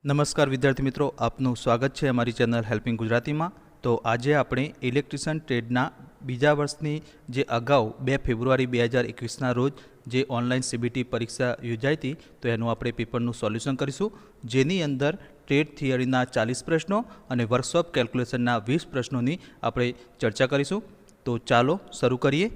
નમસ્કાર વિદ્યાર્થી મિત્રો, આપનું સ્વાગત છે અમારી ચેનલ હેલ્પિંગ ગુજરાતીમાં। તો આજે આપણે ઇલેક્ટ્રિશિયન ટ્રેડના બીજા વર્ષની જે અગાઉ 2 ફેબ્રુઆરી 2021ના રોજ જે ઓનલાઈન સીબીટી પરીક્ષા યોજાઈ હતી તો એનું આપણે પેપરનું સોલ્યુશન કરીશું, જેની અંદર ટ્રેડ થિયરીના 40 પ્રશ્નો અને વર્કશોપ કેલ્ક્યુલેશનના 20 પ્રશ્નોની આપણે ચર્ચા કરીશું। તો ચાલો શરૂ કરીએ।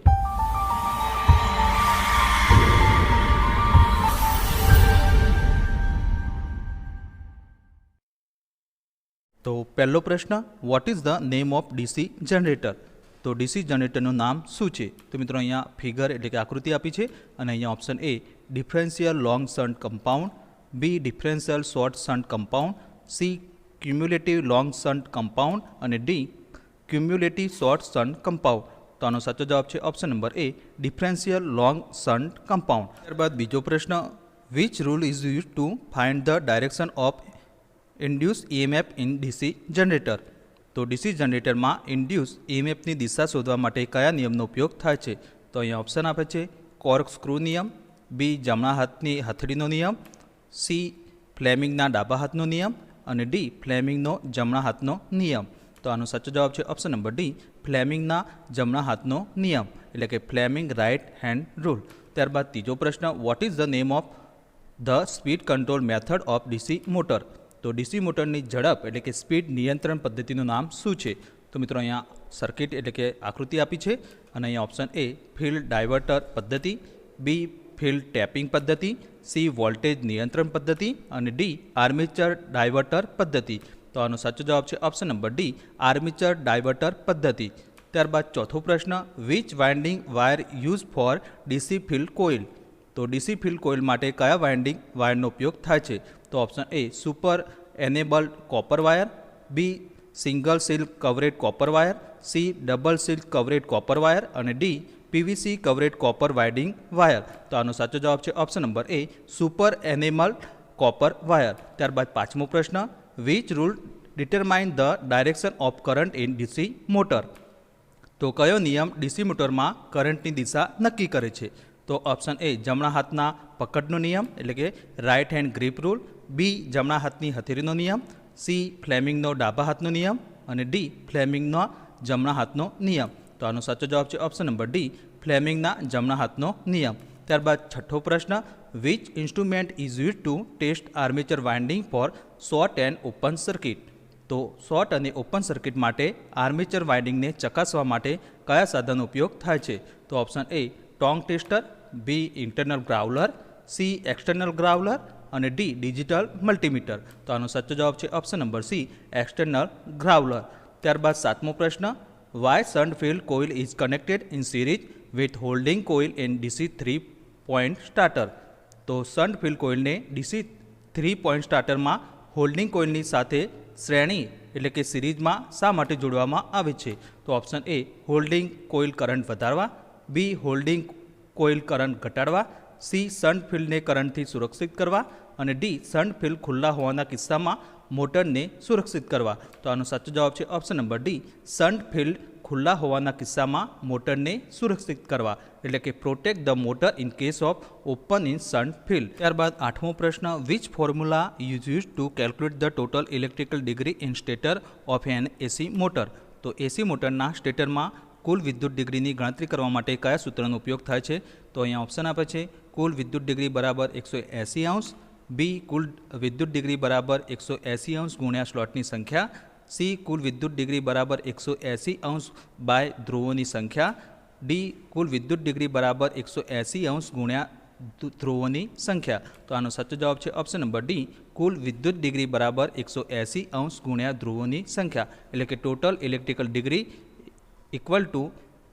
तो पहलो प्रश्न, what is the name of DC generator. तो डीसी जनरेटर नाम शू है? तो मित्रों अहींया फिगर एटले के आकृति आपी है और अहींया option A differential long shunt compound, B differential short shunt compound, C cumulative long shunt compound और D cumulative short shunt compound. तो आनो साचो जवाब है option number A differential long shunt compound. त्यारबाद बीजो प्रश्न, which rule is use to find the direction of induce EMF in DC generator. तो डीसी जनरेटर में इंड्यूस ईएमएफ की दिशा शोधवा माटे कया नियमनो उपयोग थाय छे? तो अहीं ऑप्शन आपे छे कॉर्क स्क्रू नियम, बी जमणा हाथनी हथेळीनो नियम, सी फ्लेमिंगना डाबा हाथनो नियम और डी फ्लेमिंगनो जमणा हाथनो नियम। तो आनो साचो जवाब है ऑप्शन नंबर डी फ्लेमिंगना जमणा हाथनो नियम एटले के फ्लेमिंग राइट हैंड रूल। त्यारबाद तीजो प्रश्न, what is the name of the speed control method of DC motor. तो डीसी मोटर की झड़प एटले के स्पीड नियंत्रण पद्धति नाम शू है? तो मित्रों अहींया सर्किट एटले के आकृति आपी है और अहींया ऑप्शन ए फील्ड डायवर्टर पद्धति, बी फील्ड टैपिंग पद्धति, सी वोल्टेज नियंत्रण पद्धति और डी आर्मेचर डायवर्टर पद्धति। तो आनो साचो जवाब है option number D armature diverter पद्धति। त्यारबाद चौथो प्रश्न, which winding wire use for DC field coil. तो डीसी फील्ड कोइल माटे कया वाइंडिंग वायरनो उपयोग थाय छे? तो option A super enabled copper wire, B single silk covered copper wire, C double silk covered copper wire और D PVC covered copper winding wire. तो आनो साचो जवाब है option number A super enabled copper wire. त्यारबाद पांचमो प्रश्न, which rule determine the direction of current in DC motor. तो कयो नियम डीसी मोटर में करंट की दिशा नक्की करे छे? तो ऑप्शन ए जमणा हाथना पकड़नो नियम एटले के right hand grip rule, B जमणा हाथनी हथेळीनो नियम, सी फ्लेमिंगनो डाबा हाथनो नियम और डी फ्लेमिंगनो जमणा हाथनो नियम। तो आनो साचो जवाब है ऑप्शन नंबर डी फ्लेमिंगना जमणा हाथनो नियम। त्यारबाद छठो प्रश्न, which instrument is use to test armature winding for short and open circuit. तो शॉर्ट और ओपन सर्किट माटे आर्मेचर वाइंडिंग ने चकासवा माटे कया साधन उपयोग थाय छे? तो option A tong tester, B internal growler, C external growler और डी डिजिटल मल्टीमीटर। तो आनो साचो जवाब है option number C external growler. त्यारबाद सातमो प्रश्न, why shunt field coil is connected in series with holding coil in DC 3 point starter. तो shunt field coil ने डीसी 3 पॉइंट स्टार्टर में होल्डिंग कोइलनी साथे श्रेणी एटले के सीरीज में शा माटे जोड़वामां आवे छे? तो option A holding coil current वधारवा, बी होल्डिंग कोइल करंट घटाड़वा, सी शंट फील्ड ने करंट थी सुरक्षित करवा और डी शंट फील्ड खुला होवाना किस्सा में मोटर ने सुरक्षित करवा। तो आनो साचो जवाब है option number D shunt field खुला होवाना किस्सा में मोटर ने सुरक्षित करवा एटले के protect the motor in case of open in shunt field. त्यारबाद आठमो प्रश्न, which formula is use to calculate the total electrical degree in stator of an AC motor. तो एसी मोटरना स्टेटर में कुल विद्युत डिग्री की गणतरी करवा माटे कया सूत्रनो उपयोग थाय छे? तो अहींया ऑप्शन आपे छे कुल विद्युत डिग्री बराबर 180 अंश, बी कुल विद्युत डिग्री बराबर 180 अंश गुण्या स्लॉटनी संख्या, सी कुल विद्युत डिग्री बराबर 180 अंश बाय ध्रुवोनी संख्या, डी कुल विद्युत डिग्री बराबर 180 अंश गुण्या ध्रुवोनी संख्या। तो आनो साचो जवाब है ऑप्शन नंबर डी कुल विद्युत डिग्री बराबर 180 अंश गुण्या ध्रुवोनी संख्या एटले के total electrical degree equal to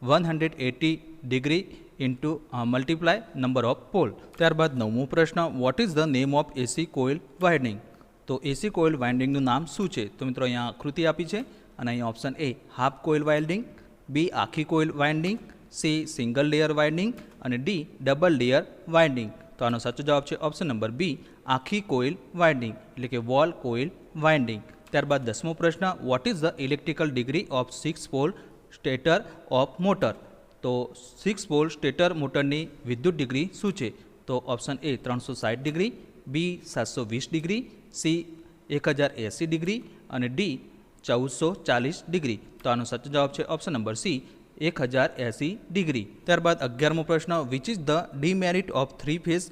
180 degree into multiply number of pole. त्यारबाद नवमो प्रश्न, what is the name of AC coil winding. तो एसी कोइल वाइंडिंग नाम शू है? तो मित्रों अहींया आकृति आपी है और अहीं option A half coil winding, B आखी coil winding, C single layer winding और डी डबल लेयर वाइंडिंग। तो आनो साचो जवाब है ऑप्शन नंबर बी आखी कोइल वाइंडिंग एटले के वॉल कोइल वाइंडिंग। त्यारबाद 10मो प्रश्न, what is the electrical degree of 6 pole stator of motor. तो 6 पोल स्टेटर मोटर की विद्युत डिग्री शू है? तो option A 360 degree, B 720 degree, C 1080 degree અને ડી 1440 ડિગ્રી. તો આનો સાચો જવાબ છે ઓપ્શન નંબર સી 1080 ડિગ્રી. ત્યારબાદ 11મો પ્રશ્ન, which is the demerit of 3 phase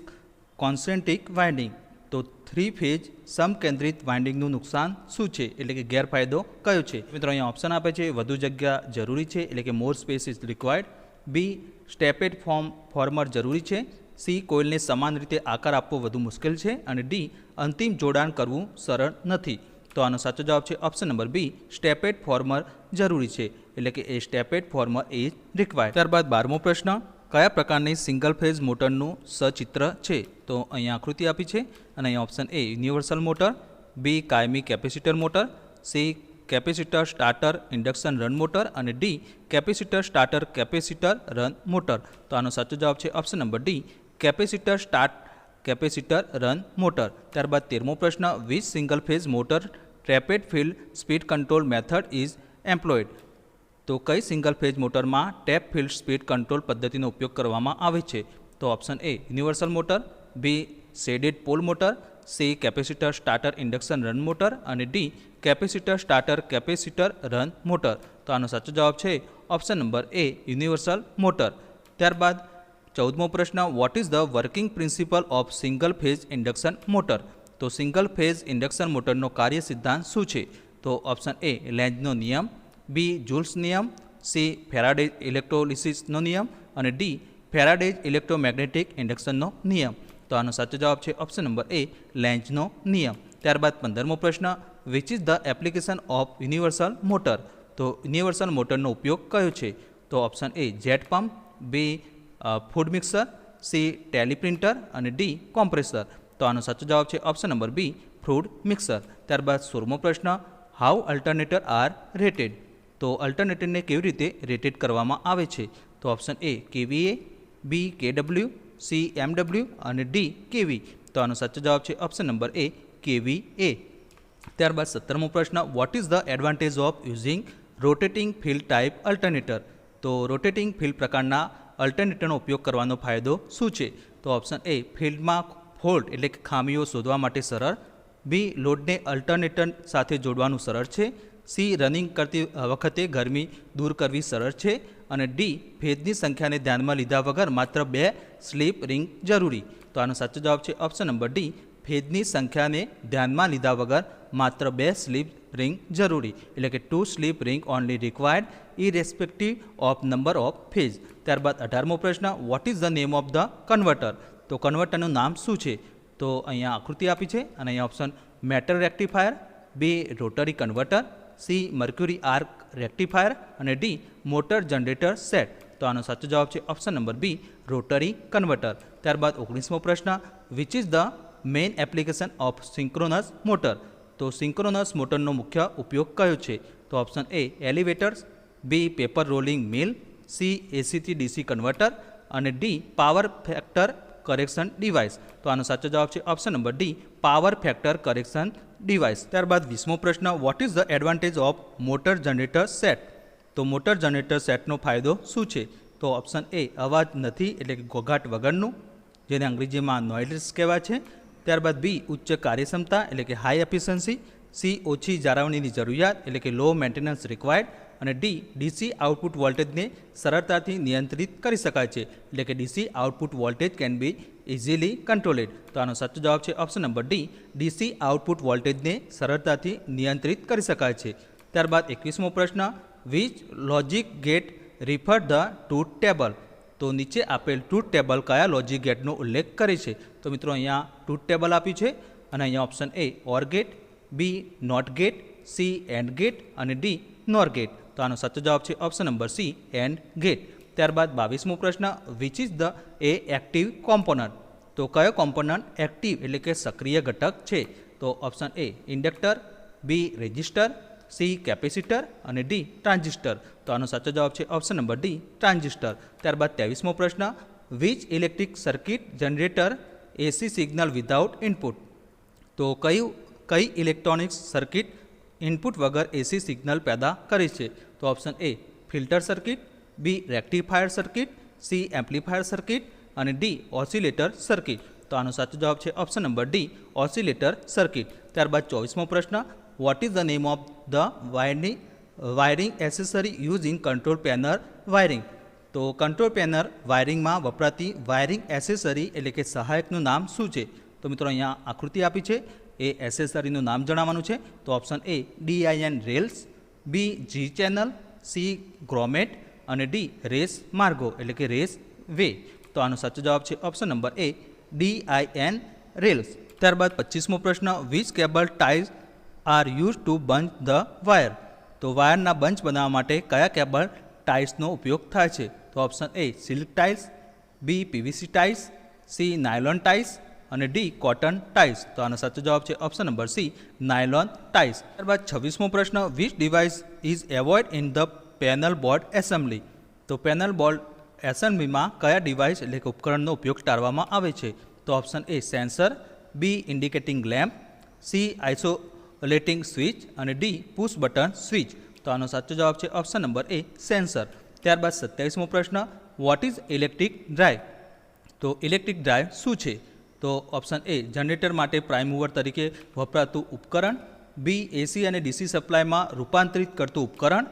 concentric winding? તો 3 ફેઝ સમકેન્દ્રિત વાઇન્ડિંગનું નુકસાન શું છે, એટલે કે ગેરફાયદો કયો છે? મિત્રો અહીંયા ઓપ્શન આપે છે, વધુ જગ્યા જરૂરી છે, એટલે કે more space is required. B, stepped former જરૂરી છે. સી, કોઇલને સમાન રીતે આકાર આપવો વધુ મુશ્કેલ છે. અને ડી, અંતિમ જોડાણ કરવું સરળ નથી. તો આનો સાચો જવાબ છે ઓપ્શન નંબર બી, સ્ટેપેડ ફોર્મર જરૂરી છે, એટલે કે એ સ્ટેપેડ ફોર્મર ઇઝ રિક્વાયર્ડ. ત્યારબાદ 12મો પ્રશ્ન, કયા પ્રકારની સિંગલ ફેઝ મોટરનું સચિત્ર છે? તો અહીંયા આકૃતિ આપી છે અને અહીંયા option A universal motor, B કાયમી capacitor motor, C capacitor starter induction run motor અને D capacitor starter capacitor run motor. તો આનો સાચો જવાબ છે option number D, capacitor start capacitor run motor. ત્યારબાદ 13મો પ્રશ્ન, which single phase motor tapped field speed control method is employed? તો કઈ સિંગલ ફેઝ મોટરમાં ટેપ ફિલ્ડ સ્પીડ કંટ્રોલ પદ્ધતિનો ઉપયોગ કરવામાં આવે છે? તો option A universal motor, B shaded pole motor, C capacitor starter induction run motor અને D capacitor starter capacitor run motor. તો આનો સાચો જવાબ છે option number A universal motor. ત્યારબાદ 14મો પ્રશ્ન, what is the working principle of single phase induction motor? તો સિંગલ ફેઝ ઇન્ડક્શન મોટરનો કાર્ય સિદ્ધાંત શું છે? તો ઓપ્શન એ લેન્ઝનો નિયમ, બી જુલ્સ નિયમ, સી ફેરાડેજ ઇલેક્ટ્રોલિસિસનો નિયમ અને ડી ફેરાડેજ ઇલેક્ટ્રોમેગ્નેટિક ઇન્ડક્શનનો નિયમ. તો આનો સાચો જવાબ છે ઓપ્શન નંબર એ લેન્ઝનો નિયમ. ત્યારબાદ 15મો પ્રશ્ન, which is the application of universal motor? તો યુનિવર્સલ મોટરનો ઉપયોગ કયો છે? તો option A jet pump, B food mixer, C teleprinter અને ડી કોમ્પ્રેસર. તો આનો સાચો જવાબ છે option number B food mixer. ત્યારબાદ 16મો પ્રશ્ન, હાઉ અલ્ટરનેટર આર રેટેડ? તો અલ્ટરનેટરને કેવી રીતે રેટેડ કરવામાં આવે છે? તો option A KVA, B KW, C MW અને ડી કેવી. તો આનો સાચો જવાબ છે ઓપ્શન નંબર એ કેવીએ. ત્યારબાદ 17મો પ્રશ્ન, what is the advantage of using rotating field type alternator? તો રોટેટિંગ ફિલ્ડ પ્રકારના અલ્ટરનેટરનો ઉપયોગ કરવાનો ફાયદો શું છે? તો ઓપ્શન એ ફિલ્ડમાં ફોલ્ટ એટલે કે ખામીઓ શોધવા માટે સરળ, બી લોડને અલ્ટરનેટર સાથે જોડવાનું સરળ છે, સી રનિંગ કરતી વખતે ગરમી દૂર કરવી સરળ છે અને ડી ફેઝની સંખ્યાને ધ્યાનમાં લીધા વગર માત્ર 2 સ્લીપ રિંગ જરૂરી. તો આનો સાચો જવાબ છે ઓપ્શન નંબર ડી, ફેઝની સંખ્યાને ધ્યાનમાં લીધા વગર માત્ર 2 સ્લીપ રિંગ જરૂરી, એટલે કે 2 slip ring only required irrespective of number of phase. ત્યારબાદ 18મો પ્રશ્ન, what is the name of the converter? તો કન્વર્ટરનું નામ શું છે? તો અહીંયા આકૃતિ આપી છે અને અહીંયા option metal rectifier, B rotary converter, C mercury arc rectifier અને ડી મોટર જનરેટર સેટ. તો આનો સાચો જવાબ છે option number B rotary converter. ત્યારબાદ 19મો પ્રશ્ન, which is the main application of synchronous motor? તો સિંક્રોનસ મોટરનો મુખ્ય ઉપયોગ કયો છે? તો option A elevators, B paper rolling mill, C એસીથી ડીસી કન્વર્ટર અને D power factor correction device. તો આનો સાચો જવાબ છે option number D power factor correction device. ત્યારબાદ 20મો પ્રશ્ન, what is the advantage of motor generator set? તો મોટર જનરેટર સેટનો ફાયદો શું છે? તો ઓપ્શન એ અવાજ નથી એટલે કે ઘોઘાટ વગરનું, જેને અંગ્રેજીમાં નોઇઝલેસ કહેવાય છે. ત્યારબાદ બી ઉચ્ચ કાર્યક્ષમતા એટલે કે હાઈ એફિશિયન્સી, સી ઓછી જાળવણીની જરૂરિયાત એટલે કે લો મેન્ટેનન્સ રિક્વાયર્ડ અને ડી ડીસી આઉટપુટ વોલ્ટેજને સરળતાથી નિયંત્રિત કરી શકાય છે, એટલે કે DC output voltage can be easily controlled. તો આનો સાચો જવાબ છે option number D DC output વોલ્ટેજને સરળતાથી નિયંત્રિત કરી શકાય છે. ત્યારબાદ 21મો પ્રશ્ન, which logic gate refer the truth table? તો નીચે આપેલ ટ્રુથ ટેબલ કયા લોજિક ગેટનો ઉલ્લેખ કરે છે? તો મિત્રો અહીંયા ટ્રુથ ટેબલ આપ્યું છે અને અહીંયા option A OR gate, B NOT gate, C AND gate અને ડી નોર ગેટ. તો આનો સાચો જવાબ છે option number C AND gate. ત્યારબાદ 22મો પ્રશ્ન, which is the A active component? તો કયો કોમ્પોનન્ટ એક્ટિવ એટલે કે સક્રિય ઘટક છે? તો option A inductor, B resistor, C capacitor અને ડી ટ્રાન્ઝિસ્ટર. તો આનો સાચો જવાબ છે ઓપ્શન નંબર ડી ટ્રાન્ઝિસ્ટર. ત્યારબાદ 23મો પ્રશ્ન, which electric circuit generator AC signal without input? તો કઈ ઇલેક્ટ્રોનિક્સ સર્કિટ ઇનપુટ વગર એસી સિગ્નલ પેદા કરે છે? તો option A filter circuit, B rectifier circuit, C amplifier circuit અને ડી ઓસિલેટર સર્કિટ. तो આનો સાચો જવાબ છે option number D, oscillator circuit. ત્યારબાદ 24મો પ્રશ્ન, what is the name of the wiring accessory use in control panel wiring? તો કંટ્રોલ પેનલ વાયરિંગમાં વપરાતી વાયરિંગ એસેસરી એટલે કે સહાયકનું નામ શું છે? તો મિત્રો અહીંયા આકૃતિ આપી છે, એ એસેસરીનું નામ જણાવવાનું છે. તો option A DIN rails, B G channel, C grommet અને ડી રેસ માર્ગો એટલે કે રેસ વે. તો આનો સાચો જવાબ છે option number A DIN rails. ત્યારબાદ 25મો પ્રશ્ન, which cable ties are use to bunch the wire? તો વાયરના બંચ બનાવવા માટે કયા કેબલ ટાઈલ્સનો ઉપયોગ થાય છે? તો option A silk tiles, B PVC tiles, C nylon tiles અને ડી કોટન ટાઇલ્સ. તો આનો સાચો જવાબ છે option number C, nylon tiles. ત્યારબાદ 26મો પ્રશ્ન, which device is avoid in the panel board assembly? તો પેનલ બોર્ડ એસેમ્બલીમાં કયા ડિવાઇસ એટલે કે ઉપકરણનો ઉપયોગ ટાળવામાં આવે છે? તો option A sensor, B indicating lamp, C isolating switch અને ડી પુશ બટન સ્વિચ. તો આનો સાચો જવાબ છે ઓપ્શન નંબર એ સેન્સર. ત્યારબાદ 27મો પ્રશ્ન, વોટ ઇઝ ઇલેક્ટ્રિક ડ્રાઇવ? તો ઇલેક્ટ્રિક ડ્રાઇવ શું છે? તો ઓપ્શન એ જનરેટર માટે પ્રાઇમ મૂવર તરીકે વપરાતું ઉપકરણ, બી એસી અને ડીસી સપ્લાયમાં રૂપાંતરિત કરતું ઉપકરણ,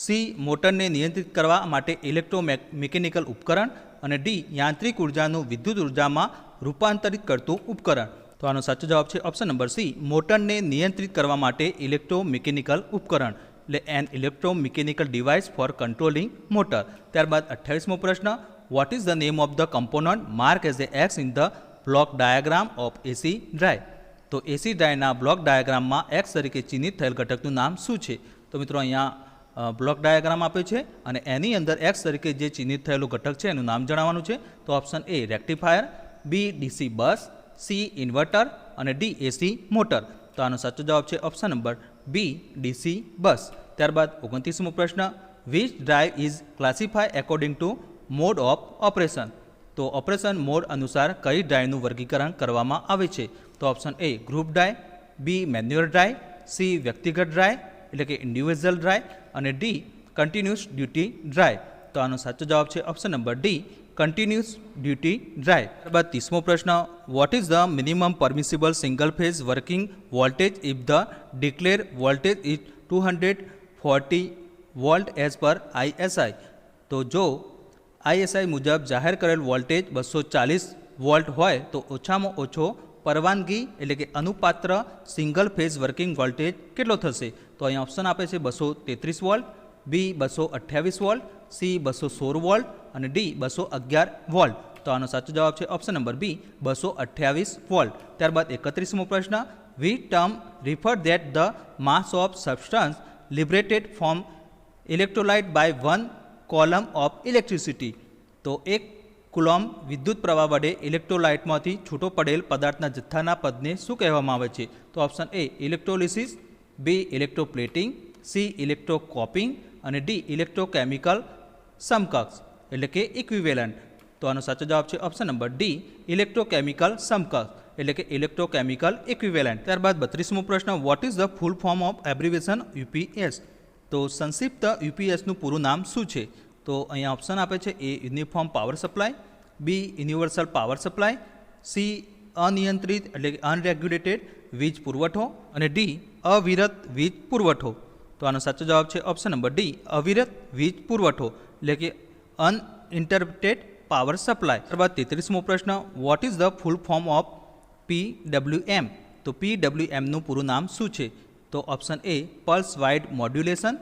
સી મોટરને નિયંત્રિત કરવા માટે ઇલેક્ટ્રોમિકેનિકલ ઉપકરણ અને ડી યાંત્રિક ઉર્જાનું વિદ્યુત ઉર્જામાં રૂપાંતરિત કરતું ઉપકરણ. તો આનો સાચો જવાબ છે ઓપ્શન નંબર સી, મોટરને નિયંત્રિત કરવા માટે ઇલેક્ટ્રોમિકેનિકલ ઉપકરણ એટલે an electromechanical device for controlling motor. ત્યારબાદ 28મો પ્રશ્ન, what is the name of the component mark as a X in the block diagram of AC drive? તો એસી ડ્રાઈવના બ્લોક ડાયાગ્રામમાં એક્સ તરીકે ચિહ્નિત થયેલ ઘટકનું નામ શું છે? તો મિત્રો અહીંયા બ્લોક ડાયાગ્રામ આપ્યો છે અને એની અંદર એક્સ તરીકે જે ચિહ્નિત થયેલું ઘટક છે એનું નામ જણાવવાનું છે. તો option A rectifier, B DC bus, C inverter અને ડી એસી મોટર. તો આનો સાચો જવાબ છે option number B, DC bus. ત્યારબાદ 29મો પ્રશ્ન, which drive is classify according to mode of operation? તો ઓપરેશન મોડ અનુસાર કઈ ડ્રાઈવનું વર્ગીકરણ કરવામાં આવે છે? તો option A group drive, B manual drive, C વ્યક્તિગત ડ્રાઈવ એટલે કે ઇન્ડિવિજ્યુઅલ ડ્રાઈવ અને ડી કન્ટિન્યુઅસ ડ્યુટી ડ્રાઈવ. તો આનો સાચો જવાબ છે option number D, continuous duty drive. ત્યારબાદ 30મો પ્રશ્ન, what is the minimum permissible single phase working voltage if the declare voltage is 240 volt as per ISI? તો જો ISI મુજબ જાહેર કરેલ વોલ્ટેજ 240 વોલ્ટ હોય તો ઓછામાં ઓછો પરવાનગી એટલે કે અનુપાત્ર સિંગલ ફેઝ વર્કિંગ વોલ્ટેજ કેટલો થશે? તો અહીંયા ઓપ્શન આપે છે 233 વોલ્ટ, બી 228 વોલ્ટ, સી 216 વોલ્ટ અને ડી 211 વોલ્ટ. તો આનો સાચો જવાબ છે ઓપ્શન નંબર બી, 228 વોલ્ટ. ત્યારબાદ 31મો પ્રશ્ન, we term refer that the mass of substance liberated from electrolyte by 1 coulomb of electricity? તો એક કુલોમ્બ વિદ્યુત પ્રવાહ વડે ઇલેક્ટ્રોલાઇટમાંથી છૂટો પડેલ પદાર્થના જથ્થાના પદને શું કહેવામાં આવે છે? તો option A electrolysis, B electroplating, C electrocoping અને ડી ઇલેક્ટ્રોકેમિકલ સમકક્ષ એટલે કે ઇક્વિવેલન્ટ. તો આનો સાચો જવાબ છે ઓપ્શન નંબર ડી, ઇલેક્ટ્રોકેમિકલ સમકક્ષ એટલે કે ઇલેક્ટ્રોકેમિકલ ઇક્વિવેલન્ટ. ત્યારબાદ 32મો પ્રશ્ન, what is the full form of abbreviation UPS? તો સંક્ષિપ્ત UPSનું પૂરું નામ શું છે? તો અહીંયા ઓપ્શન આપે છે એ યુનિફોર્મ પાવર સપ્લાય, બી યુનિવર્સલ પાવર સપ્લાય, સી અનિયંત્રિત એટલે કે અનરેગ્યુલેટેડ વીજ પુરવઠો અને ડી અવિરત વીજ પુરવઠો. તો આનો સાચો જવાબ છે ઓપ્શન નંબર ડી, અવિરત વીજ પુરવઠો એટલે કે અનઇન્ટરપ્ટેડ પાવર સપ્લાય. ત્યારબાદ 33મો પ્રશ્ન, what is the full form of PWM? તો PWMનું પૂરું નામ શું છે? તો option A pulse wide modulation,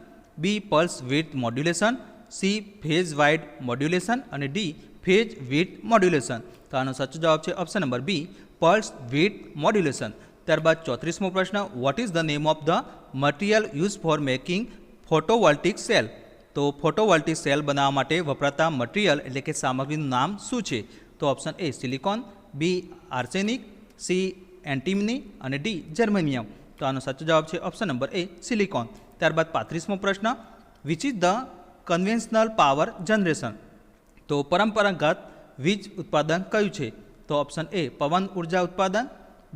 B pulse width modulation, C phase wide modulation અને ડી ફેઝ વિડ્થ મોડ્યુલેશન. તો આનો સાચો જવાબ છે option number B, pulse width modulation. ત્યારબાદ 34મો પ્રશ્ન, what is the name of the material use for making photovoltaic cell? તો ફોટોવોલ્ટિક સેલ બનાવવા માટે વપરાતા મટીરિયલ એટલે કે સામગ્રીનું નામ શું છે? તો option A silicon, B arsenic, C antimony અને ડી જર્મેનિયમ. તો આનો સાચો જવાબ છે ઓપ્શન નંબર એ સિલિકોન. ત્યારબાદ 35મો પ્રશ્ન, which is the conventional power generation? તો પરંપરાગત વીજ ઉત્પાદન કયું છે? તો ઓપ્શન એ પવન ઉર્જા ઉત્પાદન,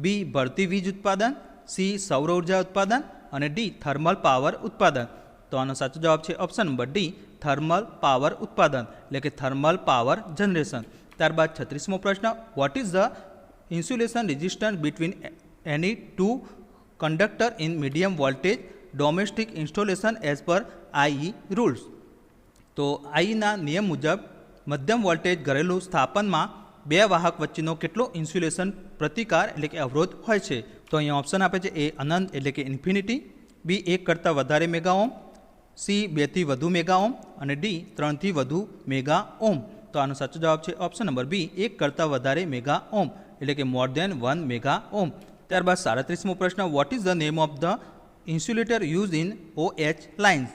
બી ભરતી વીજ ઉત્પાદન, સી સૌર ઉર્જા ઉત્પાદન અને ડી થર્મલ પાવર ઉત્પાદન. તો આનો સાચો જવાબ છે option number D, thermal power ઉત્પાદન એટલે કે થર્મલ પાવર જનરેશન. ત્યારબાદ 36મો પ્રશ્ન, what is the insulation resistance between any two conductor in medium voltage domestic installation as per I rules. તો આઈના નિયમ મુજબ મધ્યમ વોલ્ટેજ ઘરેલું સ્થાપનમાં બે વાહક વચ્ચેનો કેટલો ઇન્સ્યુલેશન પ્રતિકાર એટલે કે અવરોધ હોય છે. તો અહીંયા ઓપ્શન આપે છે એ અનંત એટલે કે ઇન્ફિનિટી, બી 1 કરતાં વધારે મેગા ઓમ, સી 2 થી વધુ મેગા ઓમ અને ડી 3 થી વધુ મેગા ઓમ. તો આનો સાચો જવાબ છે ઓપ્શન નંબર બી 1 કરતાં વધારે મેગા ઓમ એટલે કે મોર દેન 1 મેગા ઓમ. ત્યારબાદ 37મો પ્રશ્ન, what is the name of the insulator use in OH lines.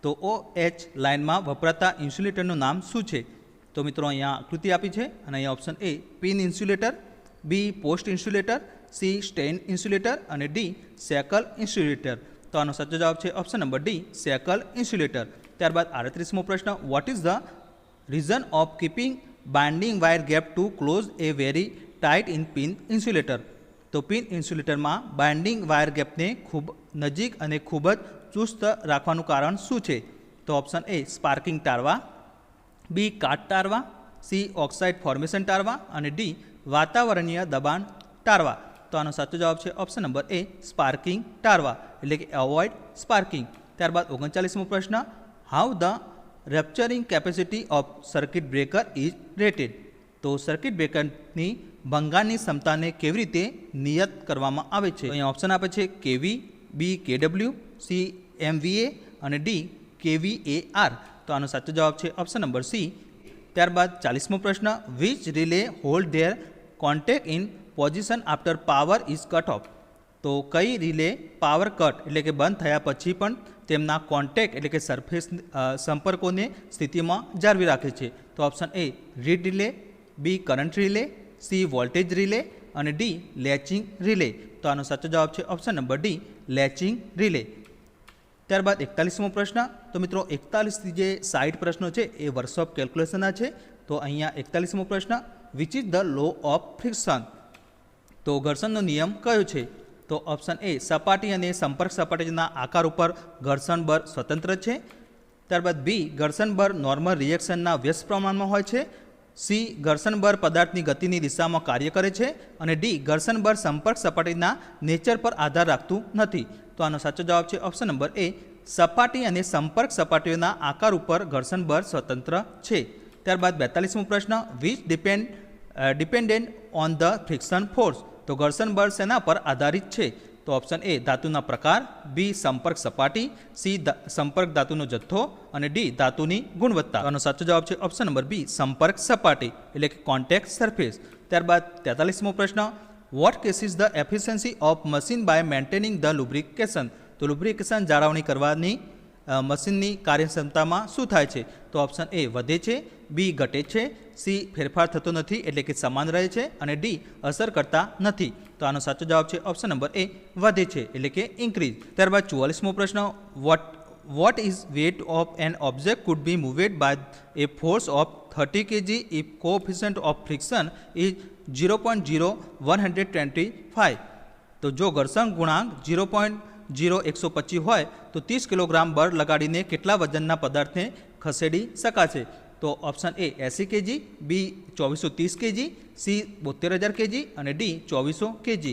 તો OH લાઇનમાં વપરાતા ઇન્સ્યુલેટરનું નામ શું છે? તો મિત્રો અહીંયા આકૃતિ આપી છે અને અહીંયા option A pin insulator, B post insulator, C strain insulator અને ડી સેકલ ઇન્સ્યુલેટર. તો આનો સાચો જવાબ છે option number D shackle insulator. ત્યારબાદ 38મો પ્રશ્ન, what is the reason of keeping binding wire gap to close a very tight in pin insulator. તો પિન ઇન્સ્યુલેટરમાં બાઇન્ડિંગ વાયર ગેપને ખૂબ નજીક અને ખૂબ જ ચુસ્ત રાખવાનું કારણ શું છે? તો ઓપ્શન એ સ્પાર્કિંગ ટાળવા, બી કાટ ટાળવા, સી ઓક્સાઇડ ફોર્મેશન ટાળવા અને ડી વાતાવરણીય દબાણ ટાળવા. તો આનો સાચો જવાબ છે ઓપ્શન નંબર એ સ્પાર્કિંગ ટાળવા એટલે કે એવોઇડ સ્પાર્કિંગ. ત્યારબાદ 39મો પ્રશ્ન, how the rupturing capacity of circuit breaker is rated. તો સર્કિટ બ્રેકરની ભંગાણની ક્ષમતાને કેવી રીતે નિયત કરવામાં આવે છે? અહીંયા ઓપ્શન આપે છે કેવી, બી કેડબલ્યુ, સી MVA અને ડી KVAR. તો આનો સાચો જવાબ છે ઓપ્શન નંબર સી. ત્યારબાદ 40મો પ્રશ્ન, which relay hold there contact in position after power is cut off. તો કઈ રિલે પાવર કટ એટલે કે બંધ થયા પછી પણ તેમના કોન્ટેક્ટ એટલે કે સરફેસ સંપર્કોને સ્થિતિમાં જાળવી રાખે છે? તો option A reed relay, B current relay, C voltage relay અને ડી લેચિંગ રિલે. તો આનો સાચો જવાબ છે option number D latching relay. ત્યારબાદ 41મો પ્રશ્ન, તો મિત્રો 41 થી જે 60 પ્રશ્નો છે એ વર્કશોપ કેલ્ક્યુલેશનના છે. તો અહીંયા 41મો પ્રશ્ન, which is the law of friction. તો ઘર્ષણનો નિયમ કયો છે? તો ઓપ્શન એ સપાટી અને સંપર્ક સપાટીના આકાર ઉપર ઘર્ષણ બળ સ્વતંત્ર છે. ત્યારબાદ બી ઘર્ષણ બળ નોર્મલ રિએક્શનના વ્યસ્ત પ્રમાણમાં હોય છે. સી ઘર્ષણ બળ પદાર્થની ગતિની દિશામાં કાર્ય કરે છે અને ડી ઘર્ષણ બળ સંપર્ક સપાટીના નેચર પર આધાર રાખતું નથી. તો આનો સાચો જવાબ છે ઓપ્શન નંબર એ સપાટી અને સંપર્ક સપાટીઓના આકાર ઉપર ઘર્ષણ બળ સ્વતંત્ર છે. ત્યારબાદ 42મો પ્રશ્ન, which dependent on the friction force. તો ઘર્ષણ બળ શેના પર આધારિત છે? તો ઓપ્શન એ ધાતુના પ્રકાર, બી સંપર્ક સપાટી, સી સંપર્ક ધાતુનો જથ્થો અને ડી ધાતુની ગુણવત્તા. આનો સાચો જવાબ છે ઓપ્શન નંબર બી સંપર્ક સપાટી એટલે કે કોન્ટેક્ટ સરફેસ. ત્યારબાદ 43મો પ્રશ્ન, what causes the efficiency of machine by maintaining the lubrication. તો લુબ્રિકેશન જાળવણી કરવાની મશીનની કાર્યક્ષમતામાં શું થાય છે? તો ઓપ્શન એ વધે છે, બી ઘટે છે, સી ફેરફાર થતો નથી એટલે કે સમાન રહે છે અને ડી અસર કરતા નથી. તો આનો સાચો જવાબ છે ઓપ્શન નંબર એ વધે છે એટલે કે ઇન્ક્રીઝ. ત્યારબાદ 44મો પ્રશ્ન, what is weight of an object could be moved by a force of 30 kg if coefficient of friction is 0.0125. તો જો ઘર્ષણ ગુણાંક 0.0125 હોય તો 30 કિલોગ્રામ બળ લગાડીને કેટલા વજનના પદાર્થને ખસેડી શકાશે? તો option A 80 kg, B 2430 kg, C 72000 kg અને ડી 2400 kg.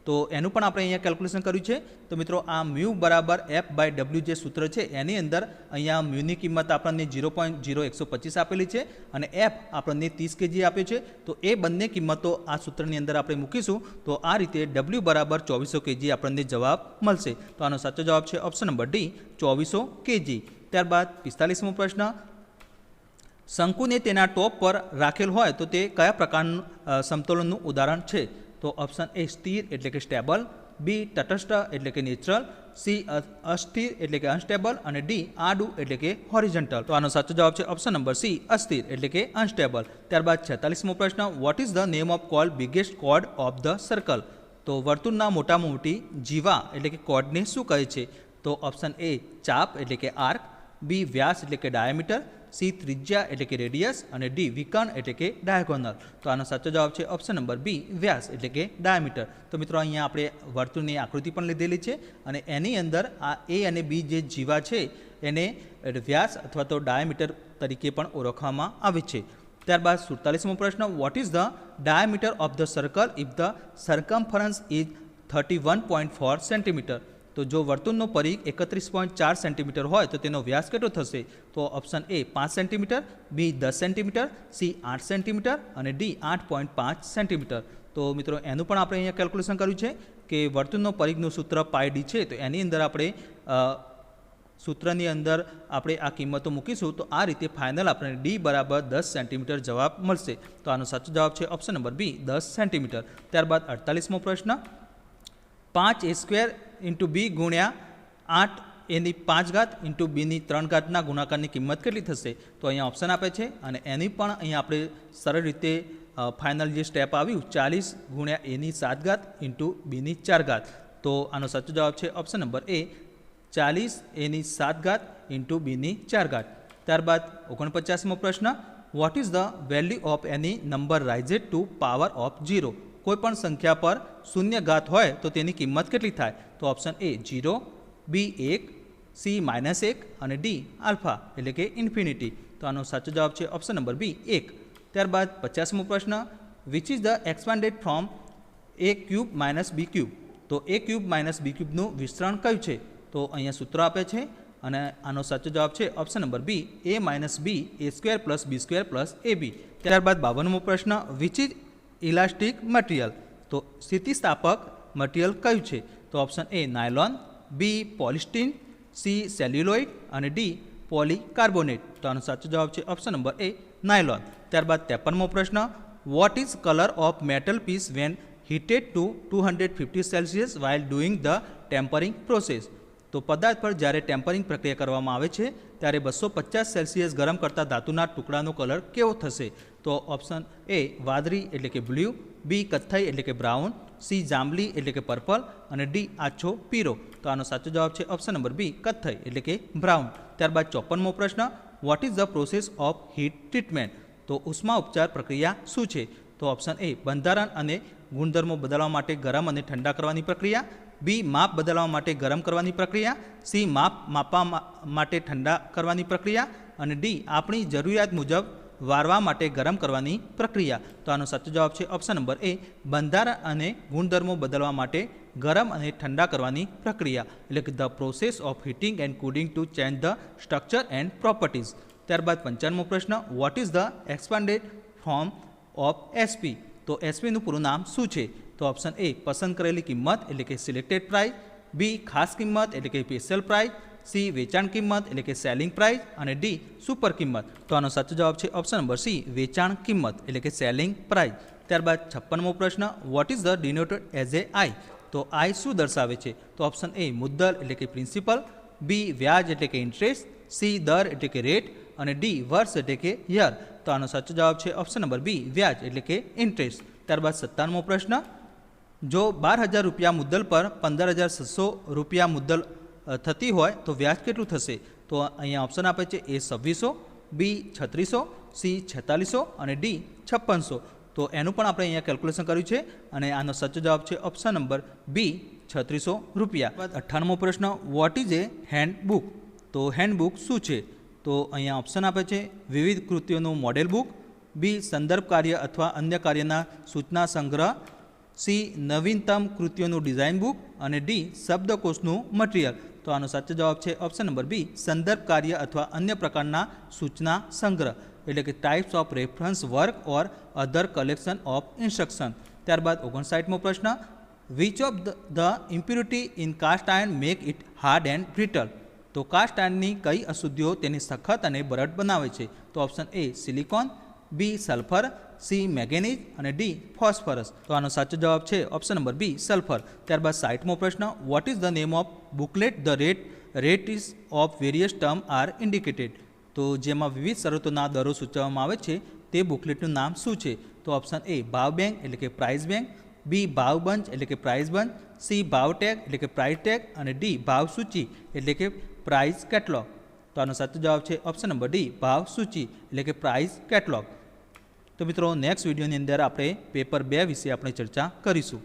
તો એનું પણ આપણે અહીંયા કેલ્ક્યુલેશન કર્યું છે. તો મિત્રો આ મ્યુ બરાબર F/W જે સૂત્ર છે એની અંદર અહીંયા મ્યુની કિંમત આપણને 0.0125 આપેલી છે અને F આપણને 30 kg આપ્યો છે. તો એ બંને કિંમતો આ સૂત્રની અંદર આપણે મૂકીશું તો આ રીતે W બરાબર 2400 kg આપણને જવાબ મળશે. તો આનો સાચો જવાબ છે ઓપ્શન નંબર ડી 2400 kg. ત્યારબાદ 45મો પ્રશ્ન, શંકુને તેના ટોપ પર રાખેલ હોય તો તે કયા પ્રકારનું સમતોલનનું ઉદાહરણ છે? તો ઓપ્શન એ સ્થિર એટલે કે સ્ટેબલ, બી તટસ્થ એટલે કે નેચરલ, સી અસ્થિર એટલે કે અનસ્ટેબલ અને ડી આડું એટલે કે હોરિઝોન્ટલ. તો આનો સાચો જવાબ છે ઓપ્શન નંબર સી અસ્થિર એટલે કે અનસ્ટેબલ. ત્યારબાદ 46મો પ્રશ્ન, what is the name of chord biggest chord of the circle. તો વર્તુળના મોટામાં મોટી જીવા એટલે કે કોર્ડને શું કહે છે? તો ઓપ્શન એ ચાપ એટલે કે આર્ક, બી વ્યાસ એટલે કે ડાયામીટર, સી ત્રિજ્યા એટલે કે રેડિયસ અને ડી વિકર્ણ એટલે કે ડાયગોનલ. તો આનો સાચો જવાબ છે ઓપ્શન નંબર બી વ્યાસ એટલે કે ડાયામીટર. તો મિત્રો અહીંયા આપણે વર્તુળની આકૃતિ પણ લીધેલી છે અને એની અંદર આ એ અને બી જે જીવા છે એને વ્યાસ અથવા તો ડાયામીટર તરીકે પણ ઓળખવામાં આવે છે. ત્યારબાદ 47મો પ્રશ્ન, what is the diameter of the circle if the circumference is 31.4 centimetre? તો જો વર્તુળનો પરિઘ 31.4 સેન્ટીમીટર હોય તો તેનો વ્યાસ કેટલો થશે? તો option A 5 centimetre, B 10 centimetre, C 8 centimetre અને ડી 8.5 સેન્ટીમીટર. તો મિત્રો એનું પણ આપણે અહીંયા કેલ્ક્યુલેશન કર્યું છે કે વર્તુળનો પરિઘનું સૂત્ર પાઈ ડી છે, તો એની અંદર આપણે સૂત્રની અંદર આપણે આ કિંમતો મૂકીશું તો આ રીતે ફાઇનલ આપણે ડી બરાબર 10 સેન્ટીમીટર જવાબ મળશે. તો આનો સાચો જવાબ છે ઓપ્શન નંબર બી, 10 સેન્ટીમીટર. ત્યારબાદ 48મો પ્રશ્ન, 5a² ઇન્ટુ બી ગુણ્યા 8a⁵ ઇન્ટુ બીની 3 ગુણાકારની કિંમત કેટલી થશે? તો અહીંયા ઓપ્શન આપે છે અને એની પણ અહીંયા આપણે સરળ રીતે ફાઇનલ જે સ્ટેપ આવ્યું 40 ગુણ્યા a⁵ ઇન્ટુ બીની 4. તો આનો સાચો જવાબ છે ઓપ્શન નંબર એ, 40a⁵ ઇન્ટુ બીની 4. ત્યારબાદ 49મો પ્રશ્ન, what is the value of any number raised to power of 0? કોઈપણ સંખ્યા પર શૂન્ય ઘાત હોય તો તેની કિંમત કેટલી થાય? તો ઓપ્શન એ 0, બી 1, સી -1 અને ડી આલ્ફા એટલે કે ઇન્ફિનિટી. તો આનો સાચો જવાબ છે ઓપ્શન નંબર બી, 1. ત્યારબાદ 50મો પ્રશ્ન, which is the expanded from a³ - b³? તો a³ - b³ વિસ્તરણ કયું છે? તો અહીંયા સૂત્ર આપે છે અને આનો સાચો જવાબ છે option number B, a - b a² + b² + ab. ત્યારબાદ 52મો પ્રશ્ન, વિચ ઇઝ ઇલાસ્ટિક મટીરિયલ? તો સ્થિતિસ્થાપક મટીરિયલ કયું છે? તો option A nylon, B polystyrene, C celluloid અને ડી પોલીકાર્બોનેટ. તો આનો સાચો જવાબ છે ઓપ્શન નંબર એ નાયલોન. ત્યારબાદ 53મો પ્રશ્ન, what is colour of metal piece when heated to 250 Celsius while doing the tempering process? તો પદાર્થ પર જ્યારે ટેમ્પરિંગ પ્રક્રિયા કરવામાં આવે છે ત્યારે 250 સેલ્સિયસ ગરમ કરતા ધાતુના ટુકડાનો કલર કેવો થશે? તો ઓપ્શન એ વાદળી એટલે કે બ્લુ, બી કથ્થઈ એટલે કે બ્રાઉન, સી જાંબલી એટલે કે પર્પલ અને ડી આછો પીળો. તો આનો સાચો જવાબ છે ઓપ્શન નંબર બી, કથ્થઈ એટલે કે બ્રાઉન. ત્યારબાદ 54મો પ્રશ્ન, what is the process of heat treatment? તો ઉષ્મા ઉપચાર પ્રક્રિયા શું છે? તો ઓપ્શન એ બંધારણ અને ગુણધર્મો બદલવા માટે ગરમ અને ઠંડા કરવાની પ્રક્રિયા, બી માપ બદલવા માટે ગરમ કરવાની પ્રક્રિયા, સી માપ માપવા માટે ઠંડા કરવાની પ્રક્રિયા અને ડી આપણી જરૂરિયાત મુજબ વારવા માટે ગરમ કરવાની પ્રક્રિયા. તો આનો સાચો જવાબ છે ઓપ્શન નંબર એ, બંધારણ અને ગુણધર્મો બદલવા માટે ગરમ અને ઠંડા કરવાની પ્રક્રિયા એટલે કે the process of heating and cooling to change the structure and properties. ત્યારબાદ 55મો પ્રશ્ન, what is the expanded form of SP? તો એસપીનું પૂરું નામ શું છે? તો ઓપ્શન એ પસંદ કરેલી કિંમત એટલે કે સિલેક્ટેડ પ્રાઇસ, બી ખાસ કિંમત એટલે કે સ્પેશિયલ પ્રાઇસ, સી વેચાણ કિંમત એટલે કે સેલિંગ પ્રાઇસ અને ડી સુપર કિંમત. તો આનો સાચો જવાબ છે ઓપ્શન નંબર સી, વેચાણ કિંમત એટલે કે સેલિંગ પ્રાઇસ. ત્યારબાદ 56મો પ્રશ્ન, what is the denoted as a I? તો આઈ શું દર્શાવે છે? તો ઓપ્શન એ મુદ્દલ એટલે કે પ્રિન્સિપલ, બી વ્યાજ એટલે કે ઇન્ટરેસ્ટ, સી દર એટલે કે રેટ અને ડી વર્ષ એટલે કે યર. તો આનો સાચો જવાબ છે ઓપ્શન નંબર બી, વ્યાજ એટલે કે ઇન્ટરેસ્ટ. ત્યારબાદ 57મો પ્રશ્ન, જો 12,000 રૂપિયા મુદ્દલ પર 15,600 રૂપિયા મુદ્દલ થતી હોય તો વ્યાજ કેટલું થશે? તો અહીંયા ઓપ્શન આપે છે એ 2600, બી 3600, સી 4600 અને ડી 5600. તો એનું પણ આપણે અહીંયા કેલ્ક્યુલેશન કર્યું છે અને આનો સાચો જવાબ છે ઓપ્શન નંબર બી, 3600 રૂપિયા. 58મો પ્રશ્ન, વોટ ઇઝ એ હેન્ડબુક? તો હેન્ડબુક શું છે? તો અહીંયા ઓપ્શન આપે છે વિવિધ કૃતિઓનું મોડેલ બુક, બી સંદર્ભ કાર્ય અથવા અન્ય કાર્યના સૂચના સંગ્રહ, સી નવીનતમ કૃતિઓનું ડિઝાઇન બુક અને ડી શબ્દકોશનું મટીરિયલ. તો આનો સાચો જવાબ છે ઓપ્શન નંબર બી, સંદર્ભ કાર્ય અથવા અન્ય પ્રકારના સૂચના સંગ્રહ એટલે કે types of reference work or other collection of instruction. ત્યારબાદ 59મો પ્રશ્ન, which of the impurity in cast iron make it hard and brittle? તો કાસ્ટ આયર્નની કઈ અશુદ્ધિઓ તેને સખત અને બરડ બનાવે છે? તો option A silicon, B sulphur, C manganese અને ડી ફોસ્ફરસ. તો આનો સાચો જવાબ છે ઓપ્શન નંબર બી, સલ્ફર. ત્યારબાદ 60મો પ્રશ્ન, what is the name of booklet the rate is of various term are indicated? તો જેમાં વિવિધ શરતોના દરો સૂચવવામાં આવે છે તે બુકલેટનું નામ શું છે? તો ઓપ્શન એ ભાવ બેંક એટલે કે પ્રાઇસ બેંક, બી ભાવ બંચ એટલે કે પ્રાઇસ બંચ, સી ભાવ ટેગ એટલે કે પ્રાઇસ ટેગ અને ડી ભાવ સૂચિ એટલે કે પ્રાઇસ કેટલોગ. તો આનો સાચો જવાબ છે ઓપ્શન નંબર ડી, ભાવ સૂચિ એટલે કે પ્રાઇસ કેટલોગ. તો મિત્રો નેક્સ્ટ વિડીયોની અંદર આપણે પેપર 2 વિશે આપણે ચર્ચા કરીશું.